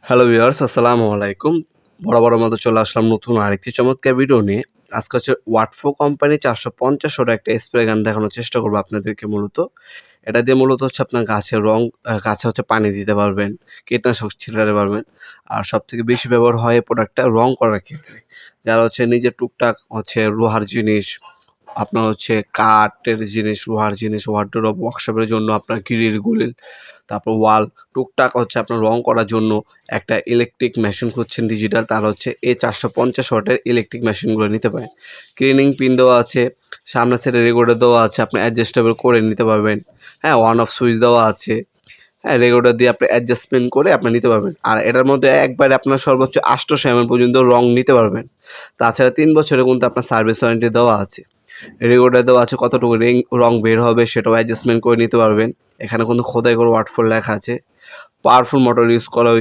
Hello viewers, আসসালামু আলাইকুম। বরাবরের মতো চলে আসলাম নতুন আরেকটি চমৎকার ভিডিও নিয়ে। আজকে হচ্ছে ওয়াটফো কোম্পানি 450 ওয়াটের একটা স্প্রে গান দেখানোর চেষ্টা করবো আপনাদেরকে মূলত। এটা দিয়ে মূলত হচ্ছে আপনার গাছের গাছে হচ্ছে পানি দিতে পারবেন, কীটনাশক ছিটাতে পারবেন। আর সবথেকে বেশি ব্যবহার হয় এই প্রোডাক্টটা রং করার ক্ষেত্রে। যারা হচ্ছে নিজের টুকটাক হচ্ছে লোহার জিনিস, আপনার হচ্ছে কাঠের জিনিস, লোহার জিনিস, ওয়ারড্রোব, ওয়ার্কশপের জন্য আপনার গ্রিল, তারপর ওয়াল টুকটাক হচ্ছে আপনার রং করার জন্য একটা ইলেকট্রিক মেশিন খুঁজছেন ডিজিটাল, তাহলে হচ্ছে এই 450 ওয়াটের ইলেকট্রিক মেশিনগুলো নিতে পারেন। ক্লিনিং পিন দেওয়া আছে, সামনের সাইডে রেগুলেটর দেওয়া আছে, আপনি অ্যাডজাস্টেবল করে নিতে পারবেন। হ্যাঁ, অন অফ সুইচ দেওয়া আছে। হ্যাঁ, রেগুলেটর দিয়ে আপনি অ্যাডজাস্টমেন্ট করে আপনি নিতে পারবেন। আর এটার মধ্যে একবারে আপনার সর্বোচ্চ 800 ml পর্যন্ত রং নিতে পারবেন। তাছাড়া 3 বছরের কিন্তু আপনার সার্ভিস ওয়ারেন্টি দেওয়া আছে। রেগুলেটর দেওয়া আছে, কতটুকু রং বের হবে সেটাও অ্যাডজাস্টমেন্ট করে নিতে পারবেন। এখানে কিন্তু খোদাই করে ওয়াটফোর লেখা আছে। পাওয়ারফুল মোটর ইউজ করা হয়েছে।